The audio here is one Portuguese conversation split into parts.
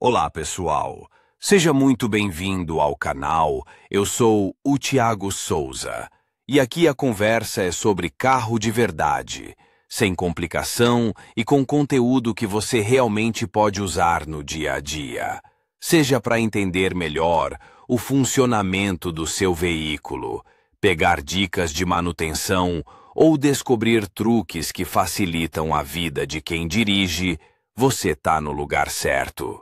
Olá, pessoal. Seja muito bem-vindo ao canal. Eu sou o Thiago Souza. E aqui a conversa é sobre carro de verdade, sem complicação e com conteúdo que você realmente pode usar no dia a dia. Seja para entender melhor o funcionamento do seu veículo, pegar dicas de manutenção ou descobrir truques que facilitam a vida de quem dirige, você está no lugar certo.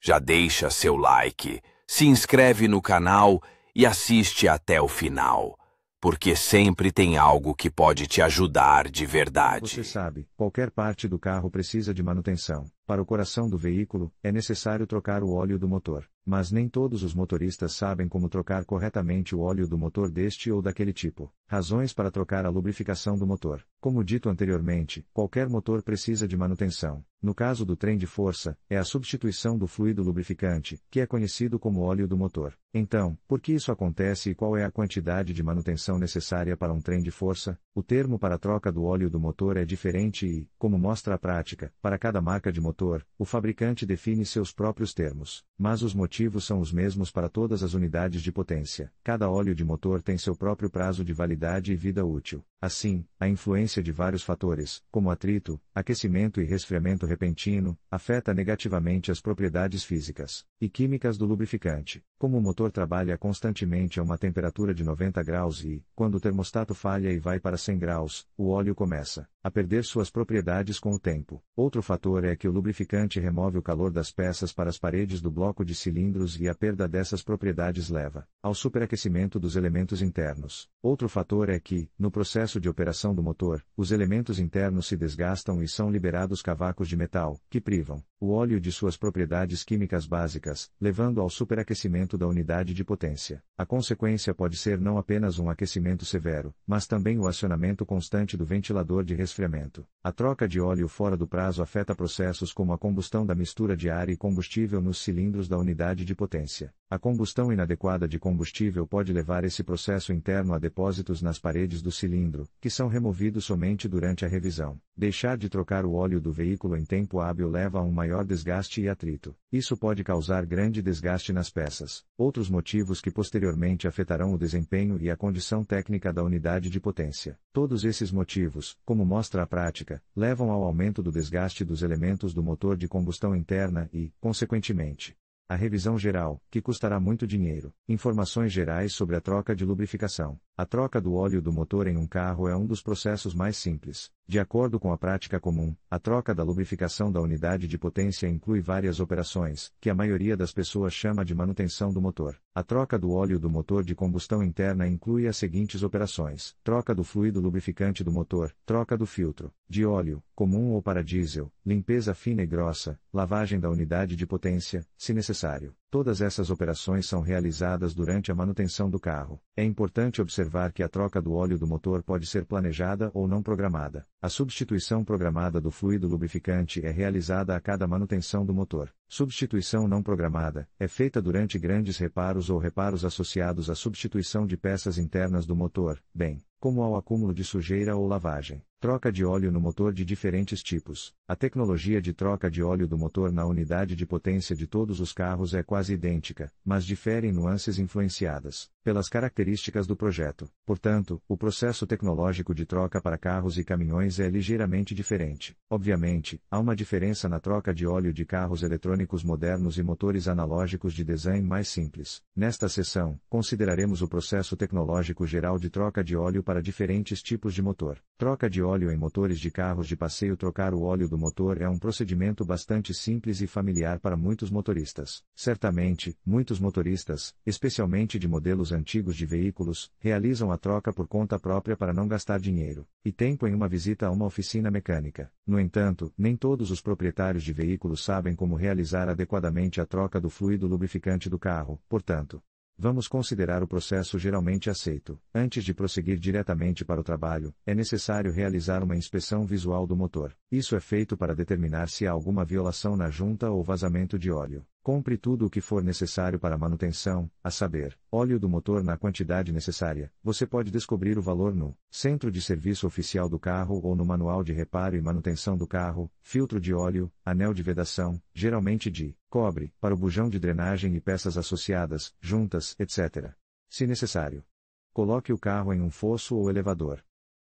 Já deixa seu like, se inscreve no canal e assiste até o final, porque sempre tem algo que pode te ajudar de verdade. Você sabe, qualquer parte do carro precisa de manutenção. Para o coração do veículo, é necessário trocar o óleo do motor, mas nem todos os motoristas sabem como trocar corretamente o óleo do motor deste ou daquele tipo. Razões para trocar a lubrificação do motor. Como dito anteriormente, qualquer motor precisa de manutenção. No caso do trem de força, é a substituição do fluido lubrificante, que é conhecido como óleo do motor. Então, por que isso acontece e qual é a quantidade de manutenção necessária para um trem de força? O termo para a troca do óleo do motor é diferente e, como mostra a prática, para cada marca de motor, o fabricante define seus próprios termos, mas os motivos são os mesmos para todas as unidades de potência. Cada óleo de motor tem seu próprio prazo de validade e vida útil. Assim, a influência de vários fatores, como atrito, aquecimento e resfriamento repentino, afeta negativamente as propriedades físicas e químicas do lubrificante. Como o motor trabalha constantemente a uma temperatura de 90 graus e, quando o termostato falha e vai para 100 graus, o óleo começa a perder suas propriedades com o tempo. Outro fator é que o lubrificante remove o calor das peças para as paredes do bloco de cilindros e a perda dessas propriedades leva ao superaquecimento dos elementos internos. Outro fator é que, no processo de operação do motor, os elementos internos se desgastam e são liberados cavacos de metal, que privam o óleo de suas propriedades químicas básicas, levando ao superaquecimento da unidade de potência. A consequência pode ser não apenas um aquecimento severo, mas também o acionamento constante do ventilador de resfriamento. A troca de óleo fora do prazo afeta processos como a combustão da mistura de ar e combustível nos cilindros da unidade de potência. A combustão inadequada de combustível pode levar esse processo interno a depósitos nas paredes do cilindro, que são removidos somente durante a revisão. Deixar de trocar o óleo do veículo em tempo hábil leva a um maior desgaste e atrito. Isso pode causar grande desgaste nas peças. Outros motivos que posteriormente afetarão o desempenho e a condição técnica da unidade de potência. Todos esses motivos, como mostra a prática, levam ao aumento do desgaste dos elementos do motor de combustão interna e, consequentemente, a revisão geral, que custará muito dinheiro. Informações gerais sobre a troca de lubrificação. A troca do óleo do motor em um carro é um dos processos mais simples. De acordo com a prática comum, a troca da lubrificação da unidade de potência inclui várias operações, que a maioria das pessoas chama de manutenção do motor. A troca do óleo do motor de combustão interna inclui as seguintes operações: troca do fluido lubrificante do motor, troca do filtro de óleo, comum ou para diesel, limpeza fina e grossa, lavagem da unidade de potência, se necessário. Todas essas operações são realizadas durante a manutenção do carro. É importante observar que a troca do óleo do motor pode ser planejada ou não programada. A substituição programada do fluido lubrificante é realizada a cada manutenção do motor. Substituição não programada é feita durante grandes reparos ou reparos associados à substituição de peças internas do motor, bem como ao acúmulo de sujeira ou lavagem. Troca de óleo no motor de diferentes tipos. A tecnologia de troca de óleo do motor na unidade de potência de todos os carros é quase idêntica, mas difere em nuances influenciadas pelas características do projeto. Portanto, o processo tecnológico de troca para carros e caminhões é ligeiramente diferente. Obviamente, há uma diferença na troca de óleo de carros eletrônicos modernos e motores analógicos de design mais simples. Nesta seção, consideraremos o processo tecnológico geral de troca de óleo para diferentes tipos de motor. Troca de óleo em motores de carros de passeio. Trocar o óleo do motor é um procedimento bastante simples e familiar para muitos motoristas. Certamente, muitos motoristas, especialmente de modelos antigos de veículos, realizam a troca por conta própria para não gastar dinheiro e tempo em uma visita a uma oficina mecânica. No entanto, nem todos os proprietários de veículos sabem como realizar adequadamente a troca do fluido lubrificante do carro. Portanto, vamos considerar o processo geralmente aceito. Antes de prosseguir diretamente para o trabalho, é necessário realizar uma inspeção visual do motor. Isso é feito para determinar se há alguma violação na junta ou vazamento de óleo. Compre tudo o que for necessário para a manutenção, a saber, óleo do motor na quantidade necessária. Você pode descobrir o valor no Centro de Serviço Oficial do carro ou no Manual de Reparo e Manutenção do carro, filtro de óleo, anel de vedação, geralmente de cobre, para o bujão de drenagem e peças associadas, juntas, etc. Se necessário, coloque o carro em um fosso ou elevador.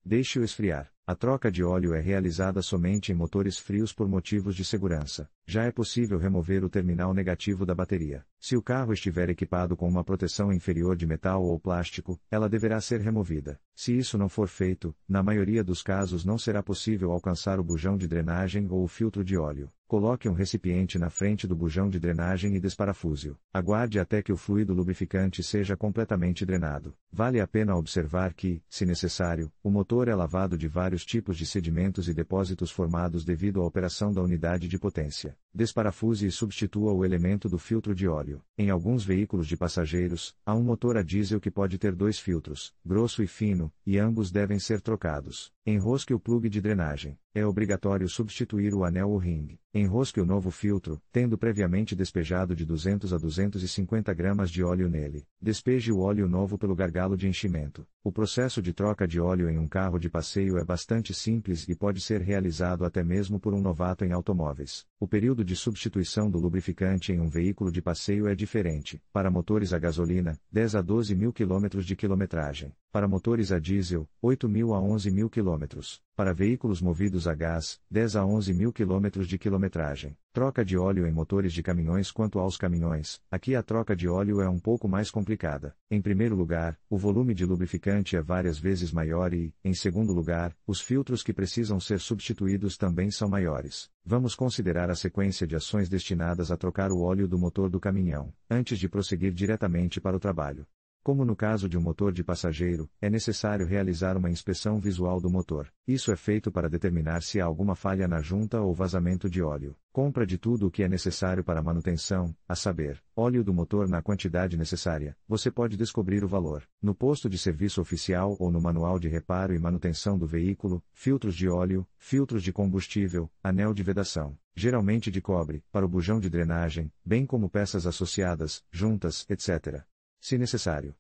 Deixe-o esfriar. A troca de óleo é realizada somente em motores frios por motivos de segurança. Já é possível remover o terminal negativo da bateria. Se o carro estiver equipado com uma proteção inferior de metal ou plástico, ela deverá ser removida. Se isso não for feito, na maioria dos casos não será possível alcançar o bujão de drenagem ou o filtro de óleo. Coloque um recipiente na frente do bujão de drenagem e desparafuse-o. Aguarde até que o fluido lubrificante seja completamente drenado. Vale a pena observar que, se necessário, o motor é lavado de vários tipos de sedimentos e depósitos formados devido à operação da unidade de potência. Desparafuse e substitua o elemento do filtro de óleo. Em alguns veículos de passageiros, há um motor a diesel que pode ter dois filtros, grosso e fino, e ambos devem ser trocados. Enrosque o plugue de drenagem. É obrigatório substituir o anel ou ringue. Enrosque o novo filtro, tendo previamente despejado de 200 a 250 gramas de óleo nele. Despeje o óleo novo pelo gargalo de enchimento. O processo de troca de óleo em um carro de passeio é bastante simples e pode ser realizado até mesmo por um novato em automóveis. O período de substituição do lubrificante em um veículo de passeio é diferente. Para motores a gasolina, 10 a 12 mil km de quilometragem. Para motores a diesel, 8 mil a 11 mil km. Para veículos movidos a gás, 10 a 11 mil km de quilometragem. Troca de óleo em motores de caminhões. Quanto aos caminhões, aqui a troca de óleo é um pouco mais complicada. Em primeiro lugar, o volume de lubrificante é várias vezes maior e, em segundo lugar, os filtros que precisam ser substituídos também são maiores. Vamos considerar a sequência de ações destinadas a trocar o óleo do motor do caminhão, antes de prosseguir diretamente para o trabalho. Como no caso de um motor de passageiro, é necessário realizar uma inspeção visual do motor. Isso é feito para determinar se há alguma falha na junta ou vazamento de óleo. Compra de tudo o que é necessário para a manutenção, a saber, óleo do motor na quantidade necessária. Você pode descobrir o valor no posto de serviço oficial ou no manual de reparo e manutenção do veículo, filtros de óleo, filtros de combustível, anel de vedação, geralmente de cobre, para o bujão de drenagem, bem como peças associadas, juntas, etc. Se necessário.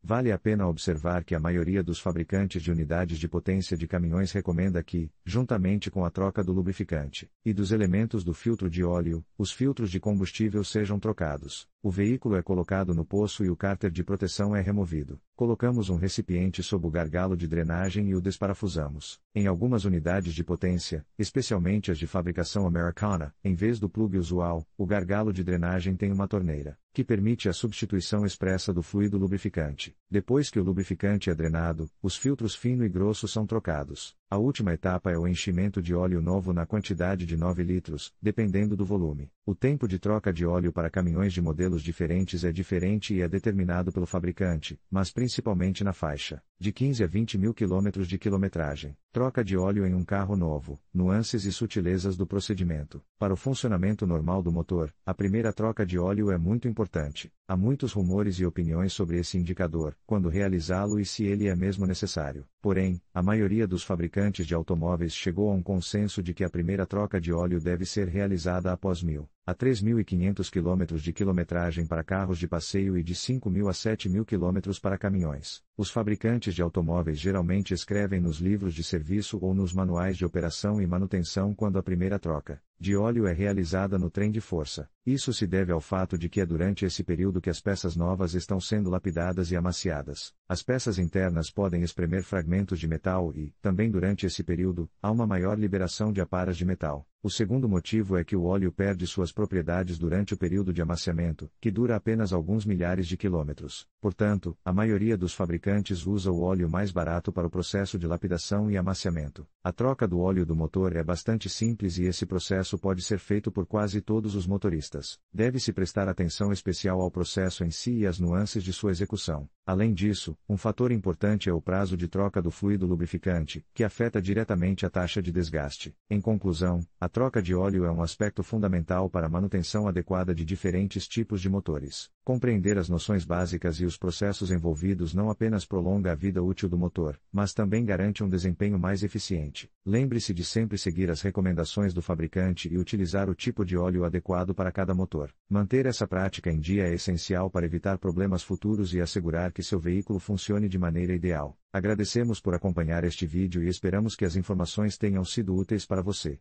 Vale a pena observar que a maioria dos fabricantes de unidades de potência de caminhões recomenda que, juntamente com a troca do lubrificante e dos elementos do filtro de óleo, os filtros de combustível sejam trocados. O veículo é colocado no poço e o cárter de proteção é removido. Colocamos um recipiente sob o gargalo de drenagem e o desparafusamos. Em algumas unidades de potência, especialmente as de fabricação americana, em vez do plugue usual, o gargalo de drenagem tem uma torneira, que permite a substituição expressa do fluido lubrificante. Depois que o lubrificante é drenado, os filtros fino e grosso são trocados. A última etapa é o enchimento de óleo novo na quantidade de 9 litros, dependendo do volume. O tempo de troca de óleo para caminhões de modelos diferentes é diferente e é determinado pelo fabricante, mas principalmente na faixa de 15 a 20 mil km de quilometragem. Troca de óleo em um carro novo, nuances e sutilezas do procedimento. Para o funcionamento normal do motor, a primeira troca de óleo é muito importante. Há muitos rumores e opiniões sobre esse indicador, quando realizá-lo e se ele é mesmo necessário. Porém, a maioria dos fabricantes de automóveis chegou a um consenso de que a primeira troca de óleo deve ser realizada após 1.000 a 3.500 km de quilometragem para carros de passeio e de 5.000 a 7.000 km para caminhões. Os fabricantes de automóveis geralmente escrevem nos livros de serviço ou nos manuais de operação e manutenção quando a primeira troca de óleo é realizada no trem de força. Isso se deve ao fato de que é durante esse período que as peças novas estão sendo lapidadas e amaciadas. As peças internas podem espremer fragmentos de metal e, também durante esse período, há uma maior liberação de aparas de metal. O segundo motivo é que o óleo perde suas propriedades durante o período de amaciamento, que dura apenas alguns milhares de quilômetros. Portanto, a maioria dos fabricantes usa o óleo mais barato para o processo de lapidação e amaciamento. A troca do óleo do motor é bastante simples e esse processo pode ser feito por quase todos os motoristas. Deve-se prestar atenção especial ao processo em si e às nuances de sua execução. Além disso, um fator importante é o prazo de troca do fluido lubrificante, que afeta diretamente a taxa de desgaste. Em conclusão, a troca de óleo é um aspecto fundamental para a manutenção adequada de diferentes tipos de motores. Compreender as noções básicas e os processos envolvidos não apenas prolonga a vida útil do motor, mas também garante um desempenho mais eficiente. Lembre-se de sempre seguir as recomendações do fabricante e utilizar o tipo de óleo adequado para cada motor. Manter essa prática em dia é essencial para evitar problemas futuros e assegurar que seu veículo funcione de maneira ideal. Agradecemos por acompanhar este vídeo e esperamos que as informações tenham sido úteis para você.